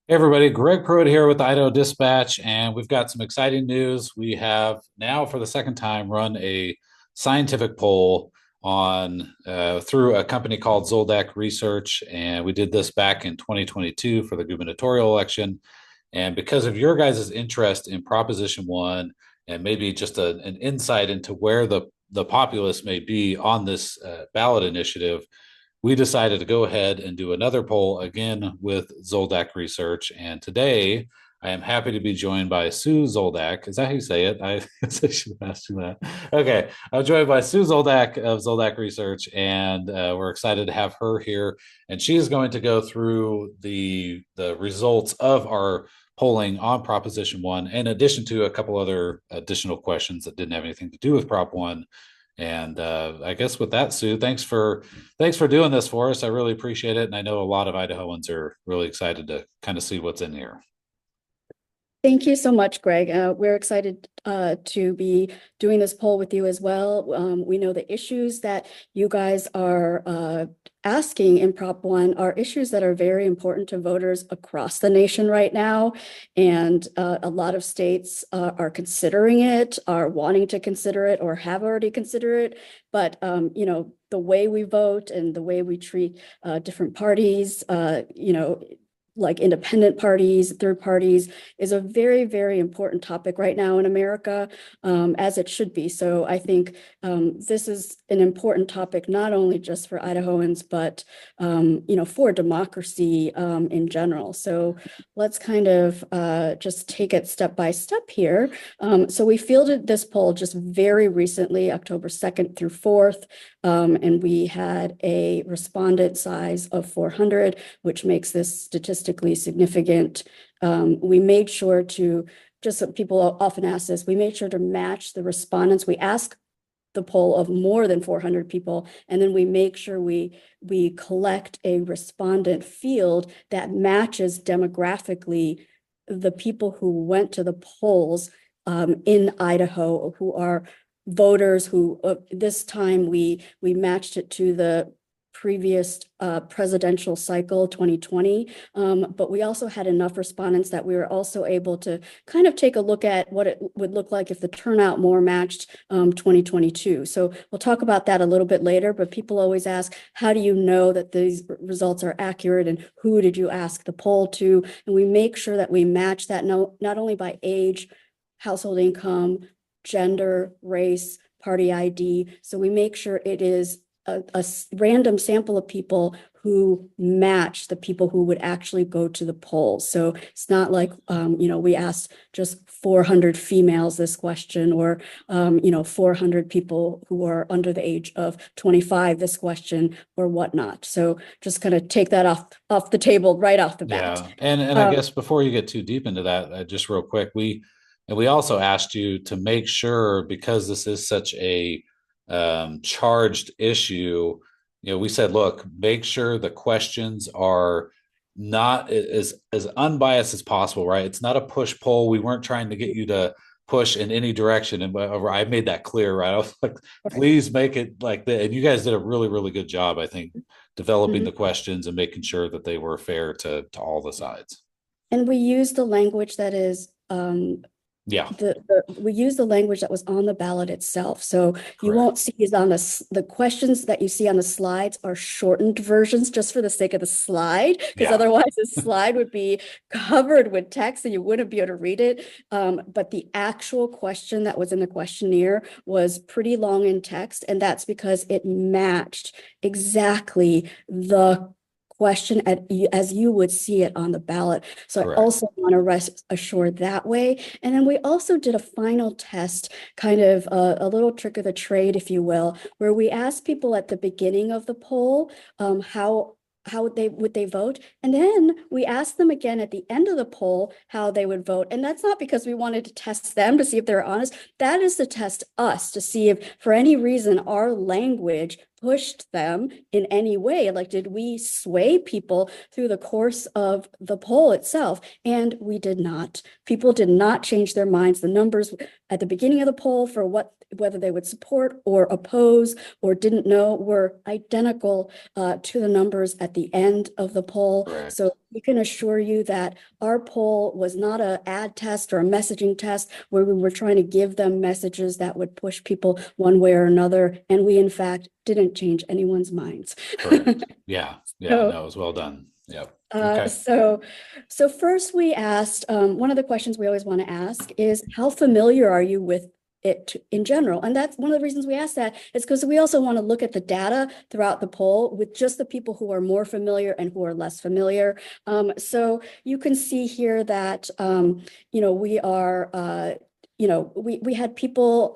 Hey everybody, Greg Pruitt here with Idaho Dispatch, and we've got some exciting news. We have now, for the second time, run a scientific poll on through a company called Zoldak Research, and we did this back in 2022 for the gubernatorial election. And because of your guys' interest in Proposition One, and maybe just an insight into where the populace may be on this ballot initiative, we decided to go ahead and do another poll again with Zoldak Research. And today I am happy to be joined by Sue Zoldak. Is that how you say it? I guess I should have asked you that. Okay. I'm joined by Sue Zoldak of Zoldak Research, and we're excited to have her here. And she is going to go through the results of our polling on Proposition One, in addition to a couple other additional questions that didn't have anything to do with Prop One. And I guess with that, Sue, thanks for doing this for us. I really appreciate it, and I know a lot of Idahoans are really excited to kind of see what's in here. Thank you so much, Greg. We're excited to be doing this poll with you as well. We know the issues that you guys are asking in Prop 1 are issues that are very important to voters across the nation right now. And a lot of states are considering it, are wanting to consider it, or have already considered it. But, the way we vote and the way we treat different parties, like independent parties, third parties, is a very, very important topic right now in America, as it should be. So I think this is an important topic, not only just for Idahoans, but, for democracy in general. So let's kind of just take it step by step here. So we fielded this poll just very recently, October 2nd through 4th, and we had a respondent size of 400, which makes this statistically significant. We made sure to, just so people often ask this, we made sure to match the respondents. We asked the poll of more than 400 people, and then we make sure we collect a respondent field that matches demographically the people who went to the polls in Idaho, who are voters who this time we matched it to the previous presidential cycle 2020, but we also had enough respondents that we were also able to kind of take a look at what it would look like if the turnout more matched 2022. So we'll talk about that a little bit later, but people always ask, how do you know that these results are accurate, and who did you ask the poll to? And we make sure that we match that not only by age, household income, gender, race, party ID. So we make sure it is a random sample of people who match the people who would actually go to the polls. So it's not like, we asked just 400 females this question, or, 400 people who are under the age of 25 this question, or whatnot. So just kind of take that off the table right off the bat. Yeah, and I guess before you get too deep into that, just real quick, we also asked you to make sure, because this is such a charged issue. We said, look, make sure the questions are not as unbiased as possible, right? It's not a push poll. We weren't trying to get you to push in any direction, and I made that clear, right? I was like, please make it like that. And you guys did a really, really good job, I think, developing Mhm. the questions and making sure that they were fair to all the sides. And we use the language that is Yeah, we use the language that was on the ballot itself. So you correct. won't see is on the questions that you see on the slides are shortened versions just for the sake of the slide, because Yeah, otherwise the slide would be covered with text and you wouldn't be able to read it. But the actual question that was in the questionnaire was pretty long in text, and that's because it matched exactly the question as you would see it on the ballot. So I correct. also want to rest assured that way. And then we also did a final test, kind of a little trick of the trade, if you will, where we asked people at the beginning of the poll how would they vote, and then we asked them again at the end of the poll how they would vote. And that's not because we wanted to test them to see if they're honest. That is to test us, to see if for any reason our language pushed them in any way. Like, did we sway people through the course of the poll itself? And we did not. People did not change their minds. The numbers at the beginning of the poll for what whether they would support or oppose or didn't know, were identical to the numbers at the end of the poll. Correct. So we can assure you that our poll was not an ad test or a messaging test where we were trying to give them messages that would push people one way or another. And we, in fact, didn't change anyone's minds. Correct. Yeah. Yeah. So, No, it was well done. Yep. Okay. so first we asked, one of the questions we always want to ask is, how familiar are you with it in general? And that's one of the reasons we ask that is because we also want to look at the data throughout the poll with just the people who are more familiar and who are less familiar. So you can see here that, we are, we had people,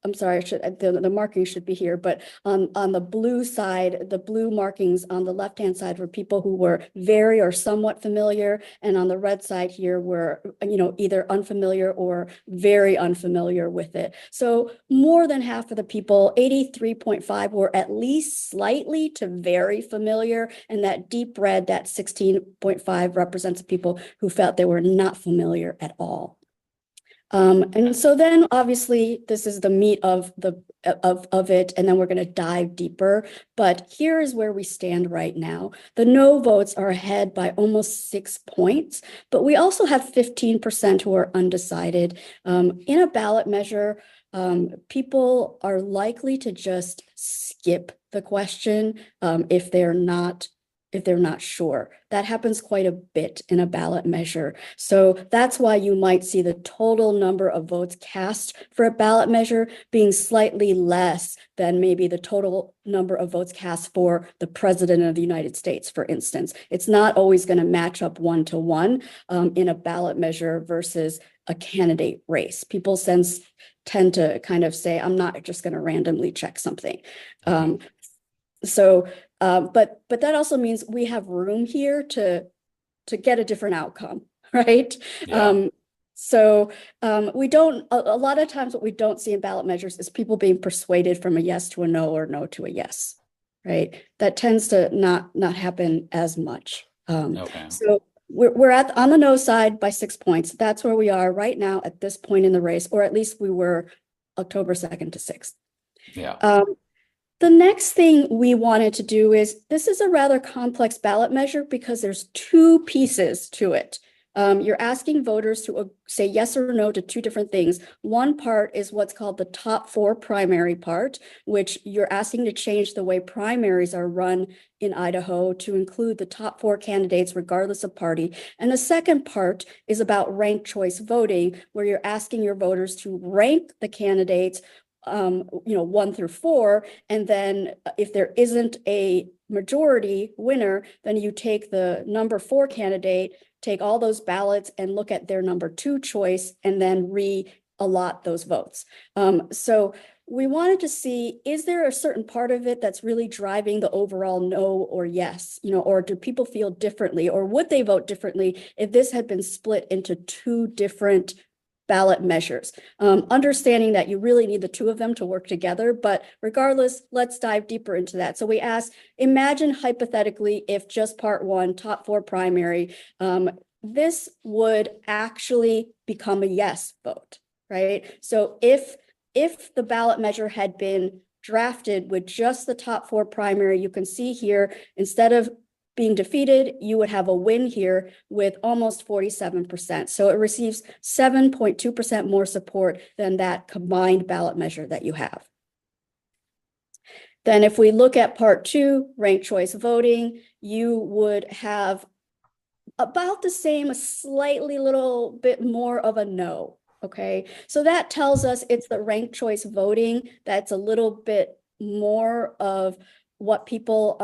I'm sorry, the marking should be here, but on the blue side, the blue markings on the left-hand side were people who were very or somewhat familiar, and on the red side here were, either unfamiliar or very unfamiliar with it. So more than half of the people, 83.5, were at least slightly to very familiar, and that deep red, that 16.5, represents people who felt they were not familiar at all. And so then obviously this is the meat of it, and then we're going to dive deeper. But here is where we stand right now. The no votes are ahead by almost 6 points, but we also have 15% who are undecided. In a ballot measure, people are likely to just skip the question if they're not sure. That happens quite a bit in a ballot measure. So that's why you might see the total number of votes cast for a ballot measure being slightly less than maybe the total number of votes cast for the president of the United States, for instance. It's not always going to match up 1-to-1 in a ballot measure versus a candidate race. People tend to kind of say, I'm not just going to randomly check something. But that also means we have room here to get a different outcome, right? Yeah. We don't, a lot of times what we don't see in ballot measures is people being persuaded from a yes to a no or no to a yes, right? That tends to not happen as much. Okay. So we're on the no side by 6 points. That's where we are right now at this point in the race, or at least we were October 2nd to 6th. Yeah. The next thing we wanted to do is, this is a rather complex ballot measure because there's two pieces to it. You're asking voters to say yes or no to two different things. One part is what's called the top 4 primary part, which you're asking to change the way primaries are run in Idaho to include the top 4 candidates regardless of party. And the second part is about ranked choice voting, where you're asking your voters to rank the candidates 1 through 4, and then if there isn't a majority winner, then you take the number 4 candidate, take all those ballots and look at their number 2 choice, and then re-allot those votes. So we wanted to see, is there a certain part of it that's really driving the overall no or yes, or do people feel differently, or would they vote differently if this had been split into 2 different ballot measures, understanding that you really need the 2 of them to work together. But regardless, let's dive deeper into that. So we asked, imagine hypothetically, if just part 1, top 4 primary, this would actually become a yes vote, right? So if the ballot measure had been drafted with just the top 4 primary, you can see here, instead of being defeated, you would have a win here with almost 47%. So it receives 7.2% more support than that combined ballot measure that you have. Then if we look at part 2, ranked choice voting, you would have about the same, a slightly little bit more of a no, okay? So that tells us it's the ranked choice voting that's a little bit more of what people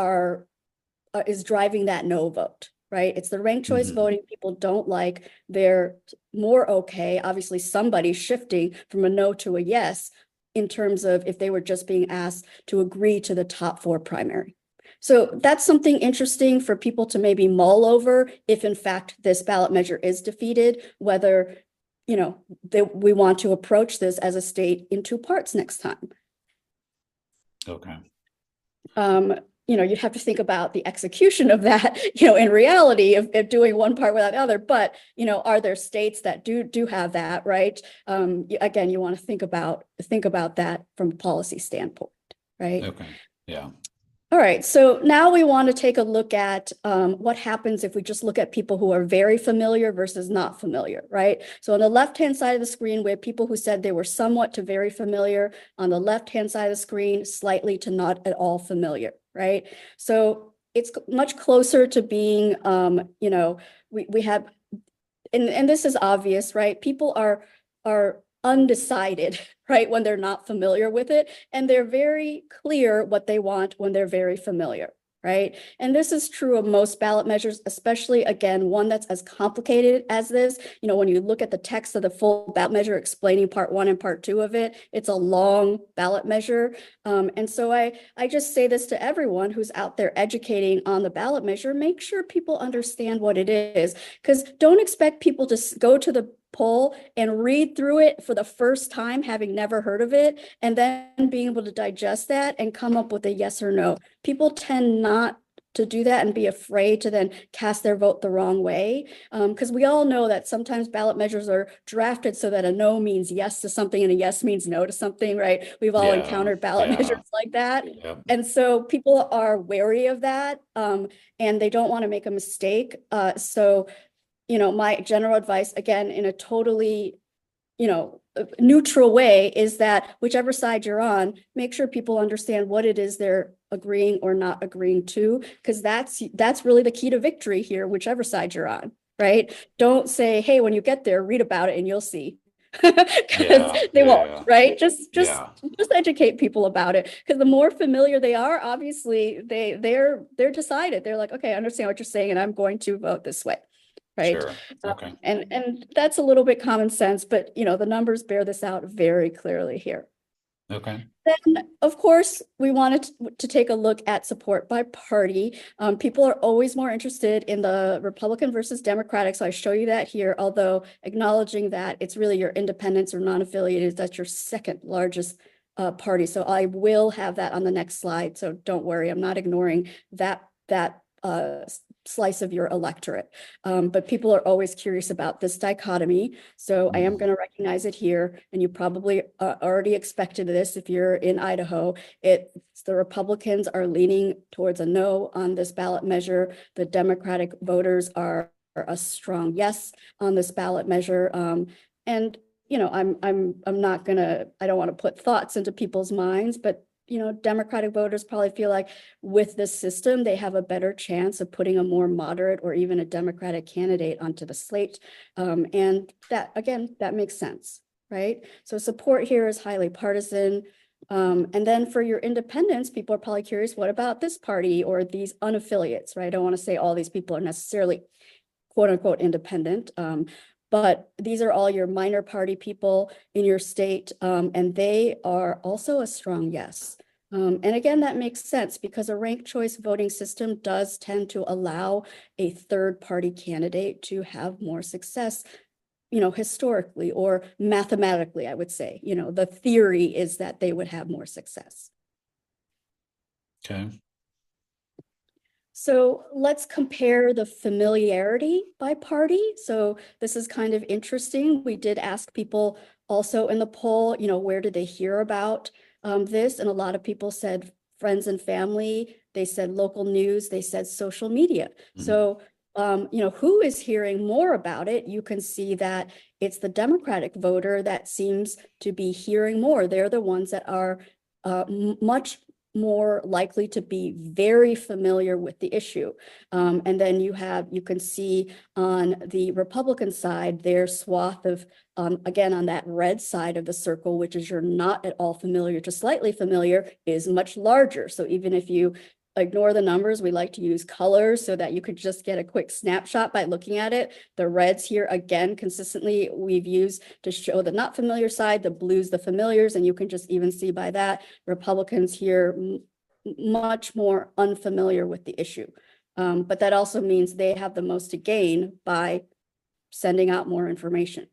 is driving that no vote, right? It's the ranked choice voting people don't like. They're more okay. Obviously, somebody's shifting from a no to a yes in terms of if they were just being asked to agree to the top 4 primary. So that's something interesting for people to maybe mull over if, in fact, this ballot measure is defeated, whether, we want to approach this as a state in 2 parts next time. Okay. you'd have to think about the execution of that, in reality of doing one part without the other. But, are there states that do have that, right? Again, you want to think about that from a policy standpoint, right? Okay. Yeah. All right, so now we want to take a look at what happens if we just look at people who are very familiar versus not familiar, right? So on the left-hand side of the screen, we have people who said they were somewhat to very familiar. On the left-hand side of the screen, slightly to not at all familiar, right? So it's much closer to being, we have, and this is obvious, right? People are undecided, right, when they're not familiar with it, and they're very clear what they want when they're very familiar, right? And this is true of most ballot measures, especially, again, one that's as complicated as this. When you look at the text of the full ballot measure explaining part 1 and part 2 of it, it's a long ballot measure. And so I just say this to everyone who's out there educating on the ballot measure: make sure people understand what it is, because don't expect people to go to the poll and read through it for the first time, having never heard of it, and then being able to digest that and come up with a yes or no. People tend not to do that and be afraid to then cast their vote the wrong way. Because we all know that sometimes ballot measures are drafted so that a no means yes to something and a yes means no to something, right? We've all encountered ballot measures like that. Yep. And so people are wary of that, and they don't want to make a mistake. So my general advice, again, in a totally, neutral way, is that whichever side you're on, make sure people understand what it is they're agreeing or not agreeing to, because that's really the key to victory here, whichever side you're on, right? Don't say, hey, when you get there, read about it and you'll see. Because they won't, right? Just educate people about it, because the more familiar they are, obviously they're decided. They're like, okay, I understand what you're saying, and I'm going to vote this way. Right. Sure. Okay. And that's a little bit common sense, but the numbers bear this out very clearly here. Okay. Then, of course, we wanted to take a look at support by party. People are always more interested in the Republican versus Democratic, so I show you that here, although acknowledging that it's really your independents or non-affiliated, that's your second largest party. So I will have that on the next slide, so don't worry, I'm not ignoring that slice of your electorate. But people are always curious about this dichotomy. So I am going to recognize it here. And you probably already expected this if you're in Idaho. The Republicans are leaning towards a no on this ballot measure. The Democratic voters are a strong yes on this ballot measure. And I'm not gonna, I don't want to put thoughts into people's minds, but Democratic voters probably feel like with this system, they have a better chance of putting a more moderate or even a Democratic candidate onto the slate. And that, again, that makes sense, right? So support here is highly partisan. And then for your independents, people are probably curious, what about this party or these unaffiliates, right? I don't want to say all these people are necessarily quote unquote independent, but these are all your minor party people in your state, and they are also a strong yes. And again, that makes sense because a ranked choice voting system does tend to allow a third party candidate to have more success, historically or mathematically, I would say. The theory is that they would have more success. Okay. So let's compare the familiarity by party. So this is kind of interesting. We did ask people also in the poll, where did they hear about this? And a lot of people said friends and family. They said local news. They said social media. So, who is hearing more about it? You can see that it's the Democratic voter that seems to be hearing more. They're the ones that are much more likely to be very familiar with the issue. And then you can see on the Republican side, their swath of, again, on that red side of the circle, which is you're not at all familiar to slightly familiar, is much larger. So even if you ignore the numbers, we like to use colors so that you could just get a quick snapshot by looking at it. The reds here, again, consistently we've used to show the not familiar side, the blues, the familiars, and you can just even see by that, Republicans here much more unfamiliar with the issue. But that also means they have the most to gain by sending out more information.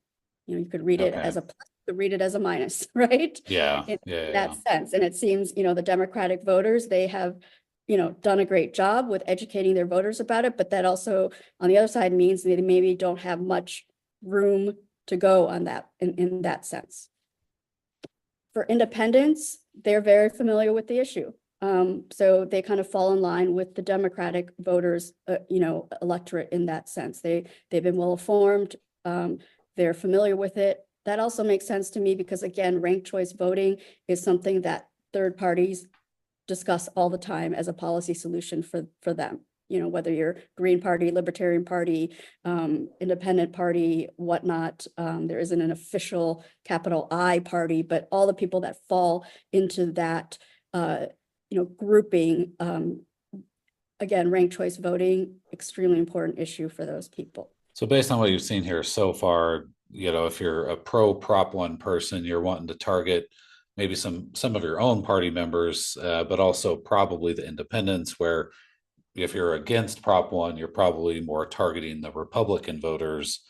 You could read it as a plus, you could read it as a minus, right? Yeah. In that sense. And it seems, the Democratic voters, they have done a great job with educating their voters about it, but that also on the other side means they maybe don't have much room to go on that in that sense. For independents, they're very familiar with the issue. So they kind of fall in line with the Democratic voters, electorate in that sense. They've been well informed. They're familiar with it. That also makes sense to me because, again, ranked choice voting is something that third parties discuss all the time as a policy solution for them. Whether you're Green Party, Libertarian Party, Independent Party, whatnot. There isn't an official capital I party, but all the people that fall into that, grouping, again, ranked choice voting, extremely important issue for those people. So based on what you've seen here so far, if you're a pro Prop 1 person, you're wanting to target maybe some of your own party members, but also probably the independents, where if you're against Prop 1, you're probably more targeting the Republican voters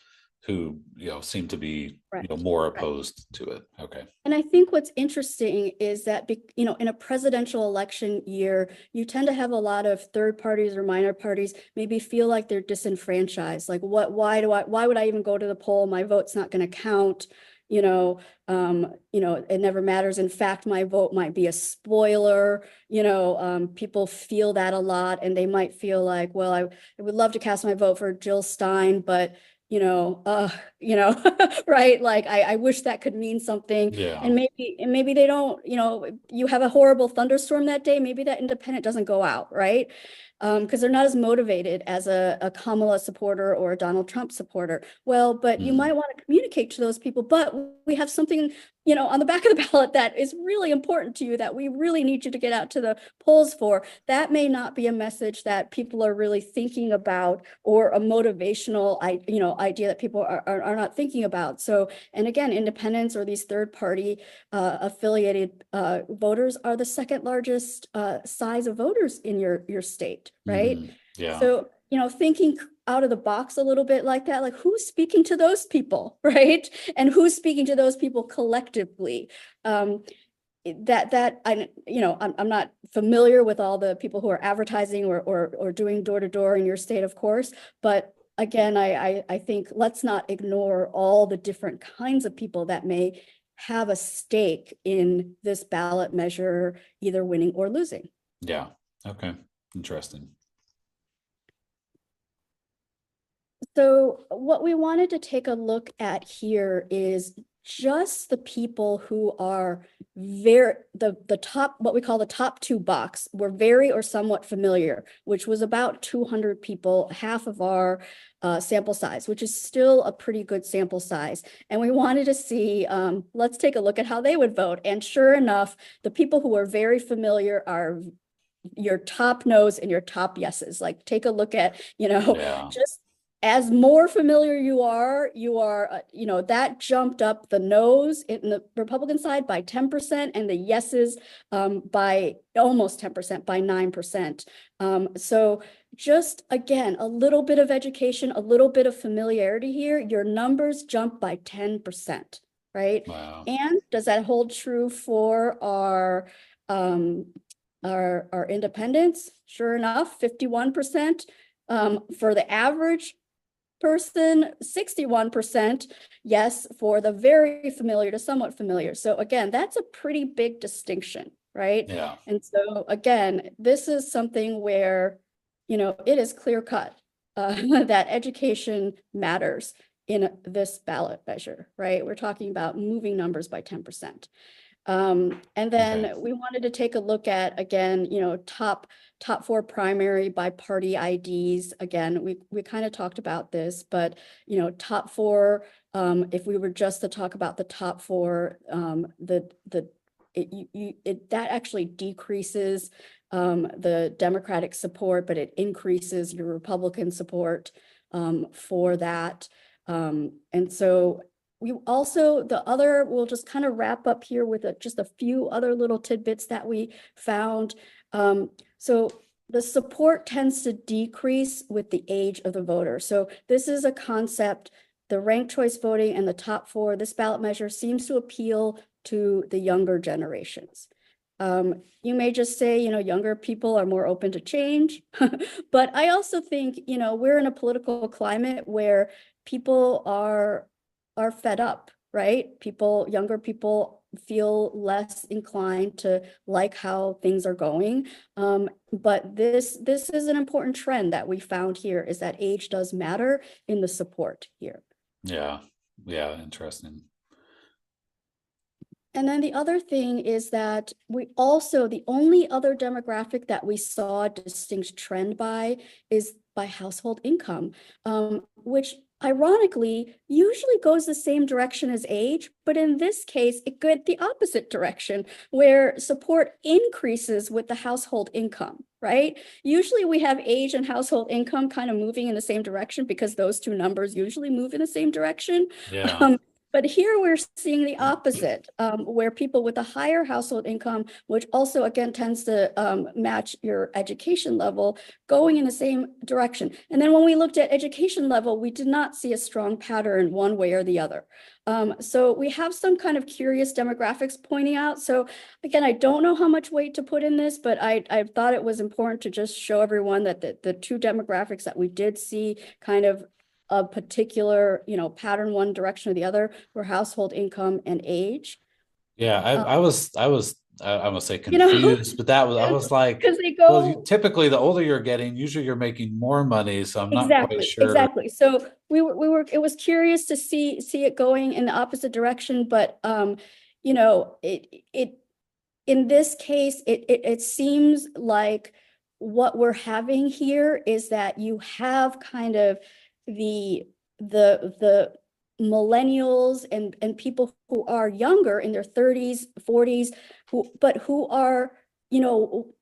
who, seem to be, more opposed to it. Okay. And I think what's interesting is that, in a presidential election year, you tend to have a lot of third parties or minor parties maybe feel like they're disenfranchised. Like, why would I even go to the poll? My vote's not going to count. It never matters. In fact, my vote might be a spoiler. People feel that a lot, and they might feel like, well, I would love to cast my vote for Jill Stein, but right? Like, I wish that could mean something. Yeah. And maybe they don't, you have a horrible thunderstorm that day, maybe that independent doesn't go out, right? Because they're not as motivated as a Kamala supporter or a Donald Trump supporter. Well, but you might want to communicate to those people, but we have something, on the back of the ballot that is really important to you that we really need you to get out to the polls for. That may not be a message that people are really thinking about, or a motivational, idea that people are not thinking about. So, and again, independents or these third party affiliated voters are the second largest size of voters in your state, right? Yeah. So, thinking out of the box a little bit like that, like who's speaking to those people, right? And who's speaking to those people collectively? I'm not familiar with all the people who are advertising or doing door to door in your state, of course, but again, I think let's not ignore all the different kinds of people that may have a stake in this ballot measure, either winning or losing. Yeah. Okay. Interesting. So what we wanted to take a look at here is just the people who are the top, what we call the top two box, were very or somewhat familiar, which was about 200 people, half of our sample size, which is still a pretty good sample size. And we wanted to see, let's take a look at how they would vote. And sure enough, the people who are very familiar are your top no's and your top yeses. Like, take a look at, just as more familiar you are, that jumped up the no's in the Republican side by 10% and the yeses by almost 10%, by 9%. So just, again, a little bit of education, a little bit of familiarity here, your numbers jump by 10%, right? Wow. And does that hold true for our independents? Sure enough, 51%. For the average person, 61%, yes, for the very familiar to somewhat familiar. So again, that's a pretty big distinction, right? Yeah. And so again, this is something where, it is clear cut that education matters in this ballot measure, right? We're talking about moving numbers by 10%. And then we wanted to take a look at, again, top four primary by party IDs. Again, we kind of talked about this, but, top four, if we were just to talk about the top four, that actually decreases the Democratic support, but it increases your Republican support for that. And so we also, we'll just kind of wrap up here with just a few other little tidbits that we found. So the support tends to decrease with the age of the voter. So this is a concept, the ranked choice voting and the top four, this ballot measure seems to appeal to the younger generations. You may just say, younger people are more open to change. But I also think, we're in a political climate where people are fed up, right? Younger people feel less inclined to like how things are going. But this is an important trend that we found here, is that age does matter in the support here. Yeah. Yeah. Interesting. And then the other thing is that the only other demographic that we saw a distinct trend by is by household income, which ironically usually goes the same direction as age, but in this case, it goes the opposite direction, where support increases with the household income, right? Usually we have age and household income kind of moving in the same direction because those two numbers usually move in the same direction. Yeah. Um, but here we're seeing the opposite, where people with a higher household income, which also again tends to match your education level, going in the same direction. And then when we looked at education level, we did not see a strong pattern one way or the other. So we have some kind of curious demographics pointing out. So again, I don't know how much weight to put in this, but I thought it was important to just show everyone that the two demographics that we did see kind of a particular, pattern one direction or the other were household income and age. Yeah. Um, I must say you know, confused, but I was like, because they well, go typically the older you're getting, usually you're making more money. So I'm not quite exactly, sure. exactly. So it was curious to see it going in the opposite direction, but it in this case, it seems like what we're having here is that you have kind of the millennials and people who are younger in their 30s, 40s, who are,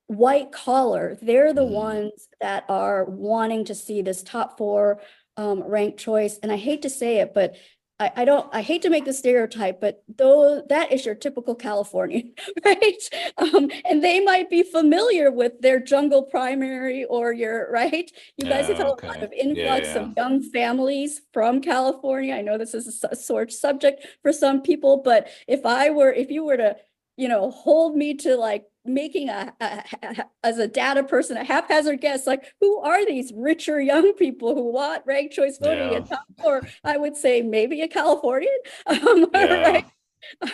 white collar. They're the Mm. ones that are wanting to see this top four ranked choice. And I hate to say it, but I hate to make the stereotype, but though that is your typical Californian, right? And they might be familiar with their jungle primary or right? You guys have had Yeah. a lot Okay. of Yeah. influx of Yeah. young families from California. I know this is a sore subject for some people, but if you were to, hold me to like making as a data person, a haphazard guess, like who are these richer young people who want ranked choice voting Yeah. at top four? I would say maybe a Californian, right? Yeah.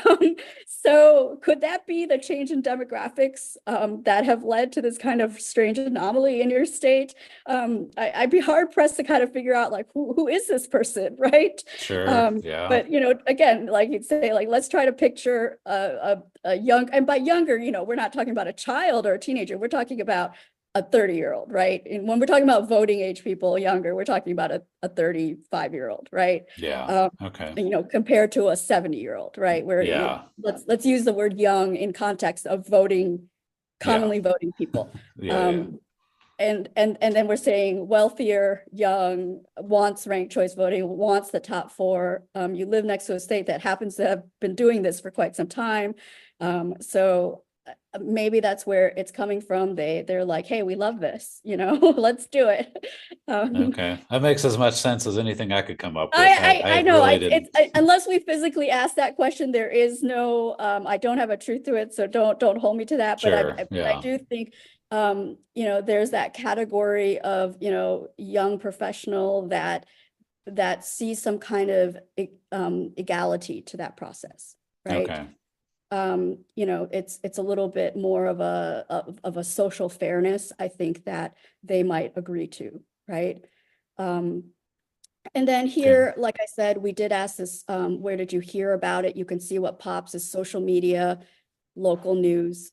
Um, so could that be the change in demographics that have led to this kind of strange anomaly in your state? I'd be hard pressed to kind of figure out like who is this person, right? Sure. Yeah. But again, like you'd say, like let's try to picture a young, and by younger, we're not talking about a child or a teenager. We're talking about a 30-year-old, right? And when we're talking about voting age people younger, we're talking about a 35-year-old, right? Yeah. Okay. Compared to a 70-year-old, right? Where Yeah. let's use the word young in context of Yeah. commonly voting people. Yeah. Yeah. Um, and then we're saying wealthier, young, wants ranked choice voting, wants the top four. You live next to a state that happens to have been doing this for quite some time. So maybe that's where it's coming from. They're like, hey, we love this, let's do it. Okay. That makes as much sense as anything I could come up with. I I know really didn't. unless we physically ask that question, there is no I don't have a truth to it, so don't hold me to that. But Sure. I Yeah. do think there's that category of young professional that sees some kind of equality to that process, right? Okay. It's a little bit more of a social fairness, I think, that they might agree to, right? And then Okay. here, like I said, we did ask this, where did you hear about it? You can see what pops is social media, local news.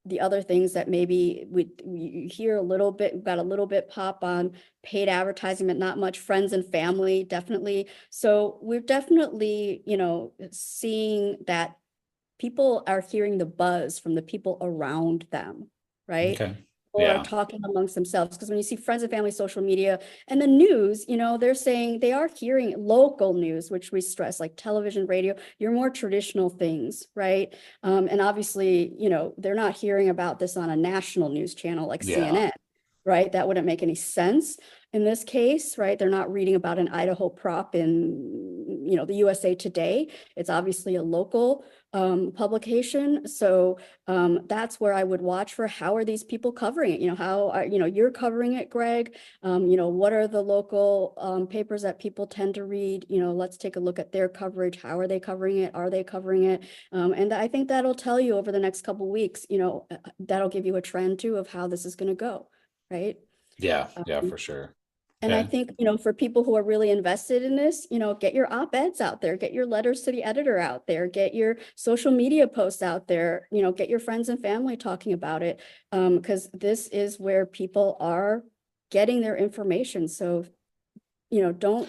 The other things that maybe we hear a little bit, we've got a little bit pop on paid advertising, but not much. Friends and family, definitely. So we're definitely, seeing that people are hearing the buzz from the people around them, right? Okay. People are Yeah. talking amongst themselves, because when you see friends and family, social media, and the news, they're saying they are hearing local news, which we stress, like television, radio, your more traditional things, right? And obviously, they're not hearing about this on a national news channel like Yeah. CNN, right? That wouldn't make any sense in this case, right? They're not reading about an Idaho prop in the USA Today. It's obviously a local publication. So that's where I would watch for how are these people covering it? How are, you're covering it, Greg. What are the local papers that people tend to read? Let's take a look at their coverage. How are they covering it? Are they covering it? And I think that'll tell you over the next couple of weeks, that'll give you a trend too of how this is going to go, right? Yeah, yeah, Um, for sure. and I Okay. think, for people who are really invested in this, get your op-eds out there, get your letters to the editor out there, get your social media posts out there, get your friends and family talking about it. Because this is where people are getting their information. So, don't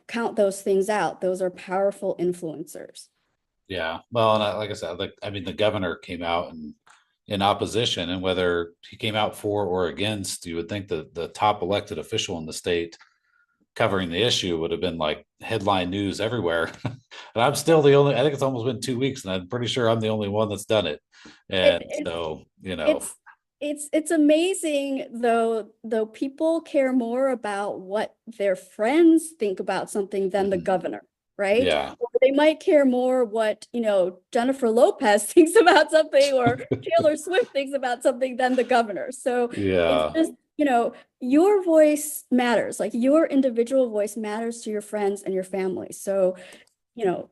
count those things out. Those are powerful influencers. Yeah. Well, and like I said, I mean, the governor came out and in opposition, and whether he came out for or against, you would think that the top elected official in the state covering the issue would have been like headline news everywhere. And I'm still the only, I think it's almost been 2 weeks, and I'm pretty sure I'm the only one that's done it. It, And it, so, it's it's amazing though people care more about what their friends think about something than the mhm. governor, right? Yeah. Or they might care more what Jennifer Lopez thinks about something or Taylor Swift thinks about something than the governor. So it's Yeah. just your voice matters, like your individual voice matters to your friends and your family. So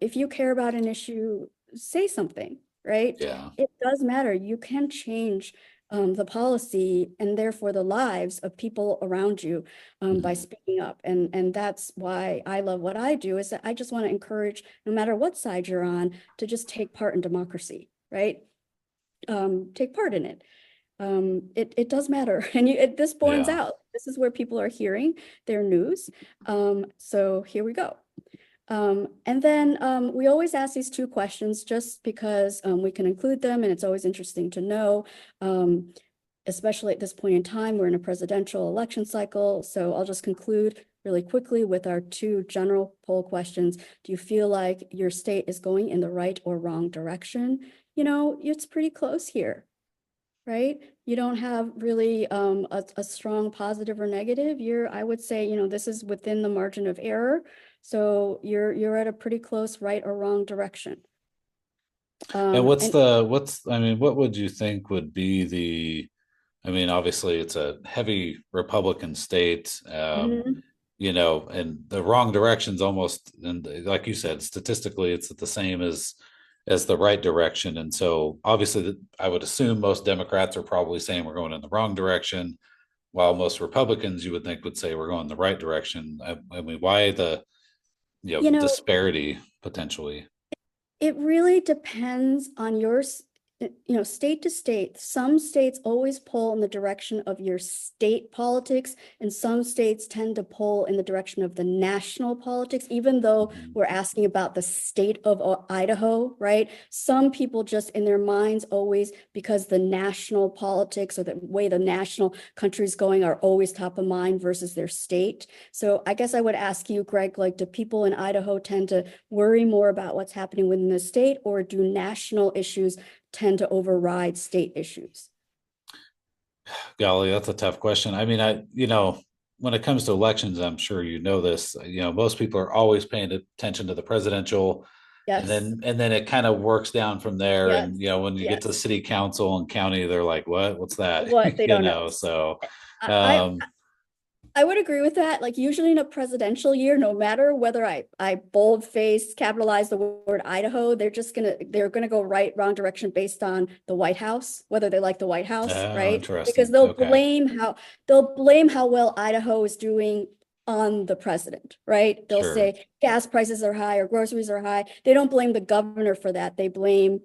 if you care about an issue, say something, right? Yeah. It does matter. You can change the policy and therefore the lives of people around you by Mhm. speaking up. And that's why I love what I do, is that I just want to encourage, no matter what side you're on, to just take part in democracy, right? Take part in it. It does matter. And this borns Yeah. out. This is where people are hearing their news. So here we go. And then we always ask these two questions just because we can include them and it's always interesting to know, especially at this point in time, we're in a presidential election cycle. So I'll just conclude really quickly with our two general poll questions. Do you feel like your state is going in the right or wrong direction? It's pretty close here, right? You don't have really a strong positive or negative. I would say, this is within the margin of error. So you're at a pretty close right or wrong direction. And And I mean, what would you think would be I mean, obviously it's a heavy Republican state, mhm. and the wrong direction's almost, and like you said, statistically, it's the same as the right direction. And so obviously I would assume most Democrats are probably saying we're going in the wrong direction, while most Republicans you would think would say we're going in the right direction. I mean, why the, You know, disparity potentially? It really depends on state to state. Some states always pull in the direction of your state politics, and some states tend to pull in the direction of the national politics, even though Mhm. we're asking about the state of Idaho, right? Some people just in their minds always, because the national politics or the way the national country is going are always top of mind versus their state. So I guess I would ask you, Greg, like, do people in Idaho tend to worry more about what's happening within the state, or do national issues tend to override state issues? Golly, that's a tough question. I mean, when it comes to elections, I'm sure you know this, most people are always paying attention to the presidential, and Yes, then it kind of works down from there. yes, And when you get to yes. city council and county, they're like, what's that? What they don't know. So I, I um I would agree with that. Like usually in a presidential year, no matter whether I boldface capitalize the word Idaho, they're gonna go right wrong direction based on the White House, whether they like the White House, oh, right? Because interesting. Okay. they'll blame how well Idaho is doing on the president, right? They'll Sure. say gas prices are high or groceries are high. They don't blame the governor for that. They blame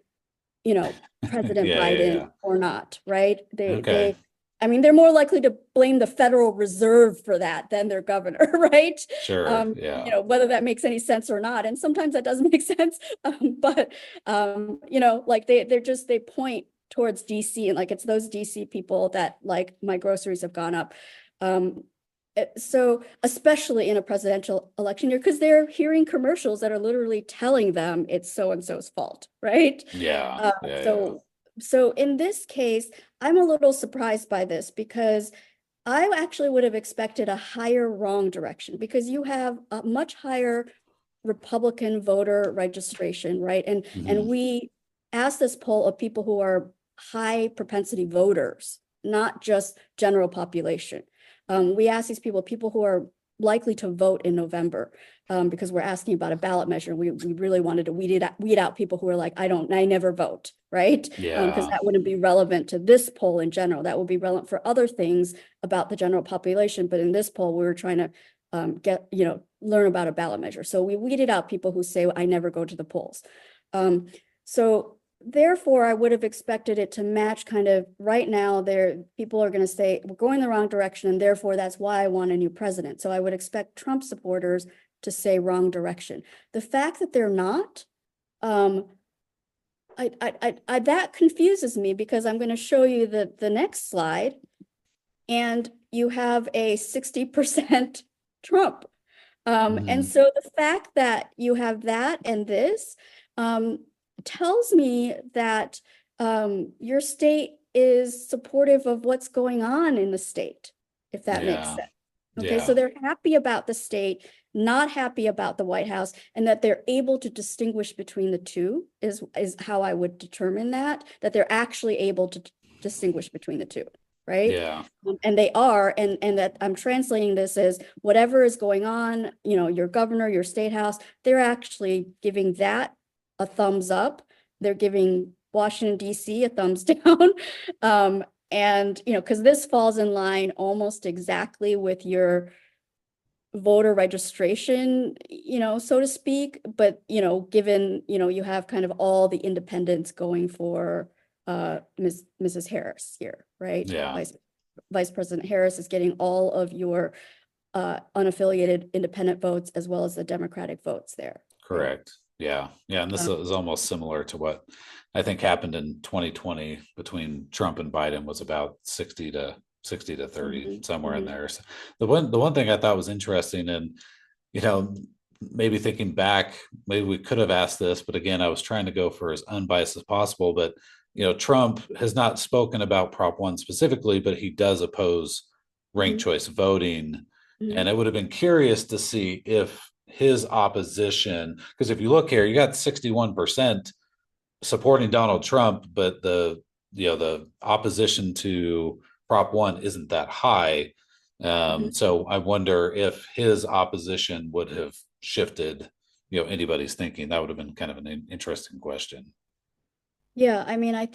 President Yeah, yeah, Biden or not, right? yeah. Okay. I mean, they're more likely to blame the Federal Reserve for that than their governor, right? Sure. Yeah. Whether that makes any sense or not. And sometimes that doesn't make sense. But like they point towards DC, and like it's those DC people that like my groceries have gone up. Um, so especially in a presidential election year, because they're hearing commercials that are literally telling them it's so and so's fault, right? Yeah. Uh, Yeah. Yeah. so so in this case, I'm a little surprised by this because I actually would have expected a higher wrong direction, because you have a much higher Republican voter registration, right? And Mhm. we asked this poll of people who are high propensity voters, not just general population. We asked these people who are likely to vote in November, because we're asking about a ballot measure. We really wanted to weed out people who are like, I never vote, right? Because Yeah. that wouldn't be relevant to this poll in general. That would be relevant for other things about the general population. But in this poll, we were trying to learn about a ballot measure. So we weeded out people who say, I never go to the polls. So therefore, I would have expected it to match kind of right now people are going to say, we're going the wrong direction, and therefore that's why I want a new president. So I would expect Trump supporters to say wrong direction. The fact that they're not, that confuses me, because I'm going to show you the next slide, and you have a 60% Trump. And Mhm. so the fact that you have that and this tells me that your state is supportive of what's going on in the state, if that makes Yeah. sense. Okay, so Yeah. they're happy about the state, not happy about the White House, and that they're able to distinguish between the two is how I would determine that they're actually able to distinguish between the two, right? Yeah. And they are, and that I'm translating this as whatever is going on, your governor, your state house, they're actually giving that a thumbs up. They're giving Washington, D.C. a thumbs down. And, because this falls in line almost exactly with your voter registration, so to speak. But, given, you have kind of all the independents going for Mrs. Harris here, right? Yeah. Vice President Harris is getting all of your unaffiliated independent votes as well as the Democratic votes there, right? Correct. Yeah. Yeah. And this Um, is almost similar to what I think happened in 2020 between Trump and Biden, was about 60 to 30, mhm, somewhere in mhm, there. So the one thing I thought was interesting, and you know, maybe thinking back, maybe we could have asked this, but again, I was trying to go for as unbiased as possible. But Trump has not spoken about Prop One specifically, but he does oppose ranked mhm, choice voting. And mhm, it would have been curious to see if his opposition, because if you look here, you got 61% supporting Donald Trump, but the opposition to Prop One isn't that high. mhm. So I wonder if his opposition would have shifted, anybody's thinking. That would have been kind of an interesting question. Yeah, I mean, I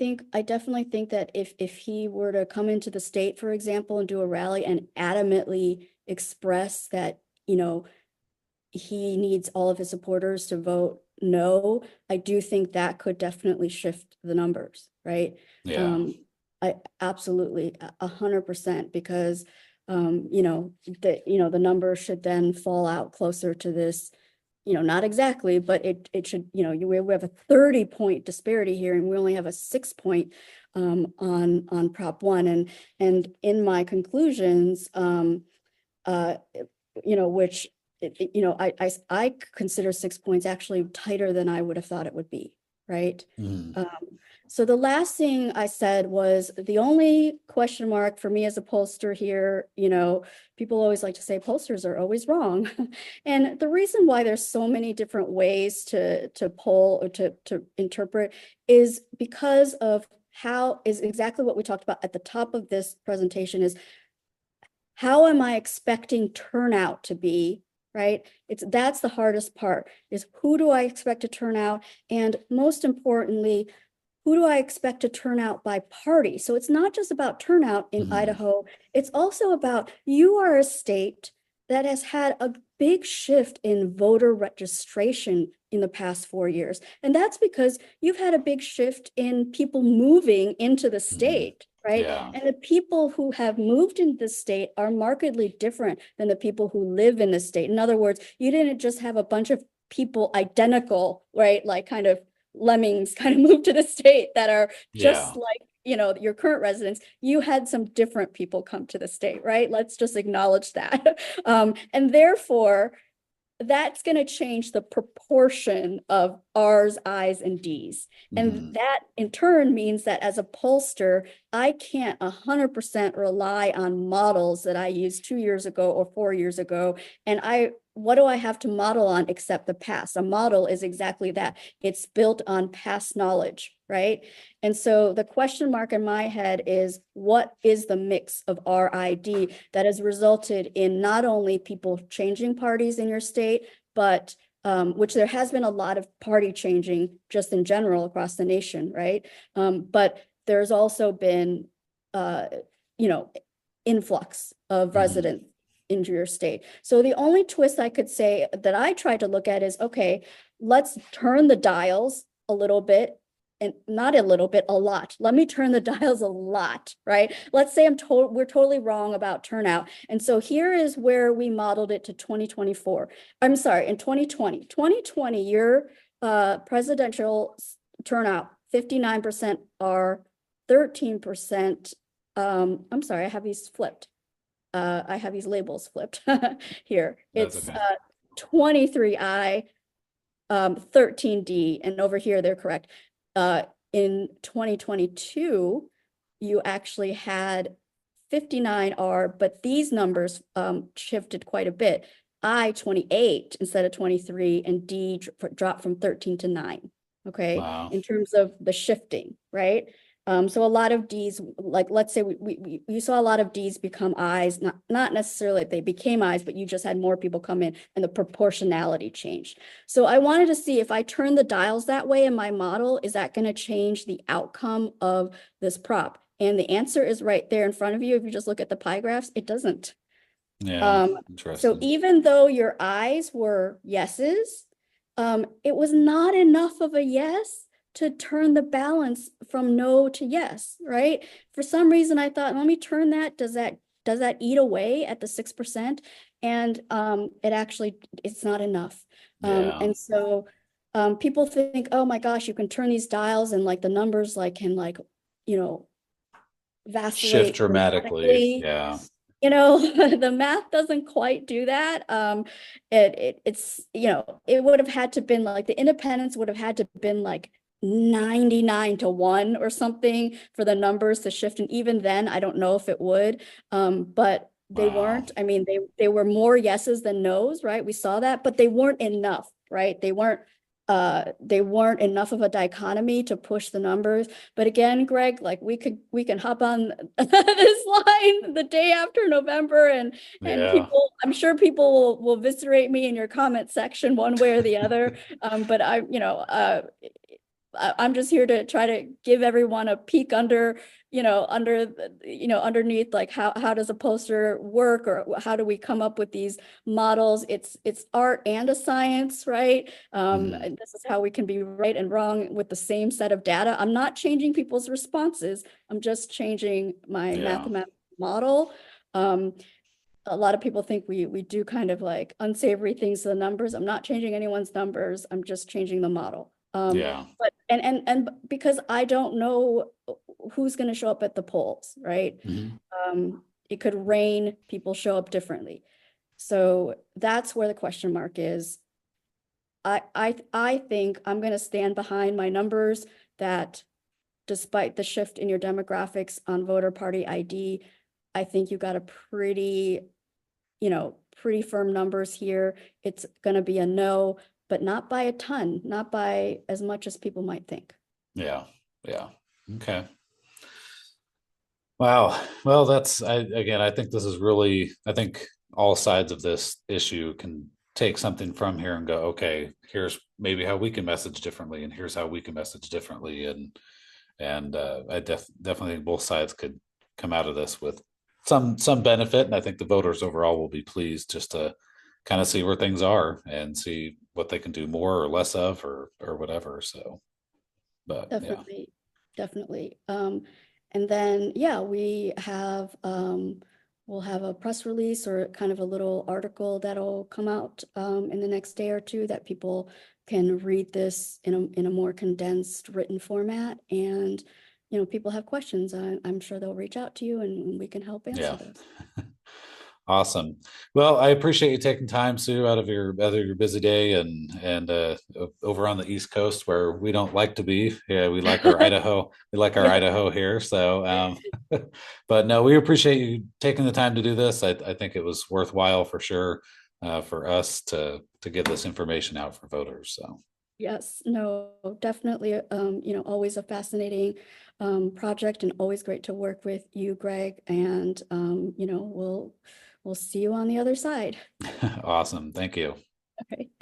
definitely think that if he were to come into the state, for example, and do a rally and adamantly express that, he needs all of his supporters to vote no, I do think that could definitely shift the numbers, right? Yeah. Um, I absolutely 100%, because the number should then fall out closer to this, not exactly, but it should, we have a 30-point disparity here, and we only have a 6-point on Prop One. And in my conclusions, uh, which I consider 6 points actually tighter than I would have thought it would be, right? Mhm. Um, so the last thing I said was the only question mark for me as a pollster here, people always like to say pollsters are always wrong. And the reason why there's so many different ways to poll or to interpret is because of how is exactly what we talked about at the top of this presentation is how am I expecting turnout to be, right? That's the hardest part, is who do I expect to turn out? And most importantly, who do I expect to turn out by party? So it's not just about turnout in Mhm. Idaho. It's also about, you are a state that has had a big shift in voter registration in the past 4 years. And that's because you've had a big shift in people moving into the Mhm. state, right? Yeah. And the people who have moved into the state are markedly different than the people who live in the state. In other words, you didn't just have a bunch of people identical, right? Like kind of lemmings kind of moved to the state that are just Yeah. like, your current residents. You had some different people come to the state, right? Let's just acknowledge that. And therefore, that's going to change the proportion of R's, I's, and D's. And that in turn means that as a pollster, I can't 100% rely on models that I used 2 years ago or 4 years ago. And what do I have to model on except the past? A model is exactly that. It's built on past knowledge, right? And so the question mark in my head is, what is the mix of RID that has resulted in not only people changing parties in your state, but which there has been a lot of party changing just in general across the nation, right? But there's also been, influx of residents into your state. So the only twist I could say that I tried to look at is, okay, let's turn the dials a little bit, and not a little bit, a lot. Let me turn the dials a lot, right? Let's say we're totally wrong about turnout. And so here is where we modeled it to 2024. I'm sorry, in 2020. 2020, your presidential turnout, 59% are 13%. I'm sorry, I have these flipped. I have these labels flipped here. That's It's okay. 23I, 13D, and over here they're correct. In 2022, you actually had 59R, but these numbers shifted quite a bit. I 28 instead of 23, and D dropped from 13 to 9. Okay, Wow. in terms of the shifting, right? So a lot of D's, like let's say you saw a lot of D's become I's, not necessarily they became I's, but you just had more people come in and the proportionality changed. So I wanted to see if I turn the dials that way in my model, is that going to change the outcome of this prop? And the answer is right there in front of you. If you just look at the pie graphs, it doesn't. Yeah, So interesting. even though your I's were yeses, it was not enough of a yes to turn the balance from no to yes, right? For some reason, I thought, let me turn that. Does that eat away at the 6%? And it's not enough. Yeah. And so people think, oh my gosh, you can turn these dials and like the numbers like can like, you know, Shift vacillate dramatically. dramatically. Yeah. The math doesn't quite do that. It would have had to been like the independents would have had to been like 99 to 1 or something for the numbers to shift. And even then, I don't know if it would. But they Wow. weren't. I mean, they were more yeses than nos, right? We saw that, but they weren't enough, right? They weren't enough of a dichotomy to push the numbers. But again, Greg, like we can hop on this line the day after November, and Yeah. I'm sure people will eviscerate me in your comment section one way or the other. But I'm just here to try to give everyone a peek underneath, like how does a poster work, or how do we come up with these models? It's art and a science, right? And this is how we can be right and wrong with the same set of data. I'm not changing people's responses. I'm just changing my Yeah. mathematical model. A lot of people think we do kind of like unsavory things to the numbers. I'm not changing anyone's numbers. I'm just changing the model. Yeah. But and because I don't know who's going to show up at the polls, right? It could rain, people show up differently. So that's where the question mark is. I think I'm going to stand behind my numbers that despite the shift in your demographics on voter party ID, I think you got a pretty firm numbers here. It's going to be a no, but not by a ton, not by as much as people might think. Yeah. Yeah. Okay. Wow. Well, I think this is really, I think all sides of this issue can take something from here and go, okay, here's maybe how we can message differently, and here's how we can message differently. And I definitely think both sides could come out of this with some benefit. And I think the voters overall will be pleased just to kind of see where things are and see what they can do more or less of or whatever. So, but yeah. Definitely, definitely. And then, yeah, we'll have a press release or kind of a little article that'll come out in the next day or two that people can read this in a more condensed written format. And, people have questions. I'm sure they'll reach out to you and we can help answer Yeah. those. Awesome. Well, I appreciate you taking time, Sue, out of your busy day and over on the East Coast where we don't like to be. Yeah, we like our Idaho. We like our Yeah. Idaho here. So, but no, we appreciate you taking the time to do this. I think it was worthwhile for sure for us to get this information out for voters. So, Yes, no, definitely, always a fascinating project and always great to work with you, Greg. And, we'll see you on the other side. awesome. Thank you. Okay, thank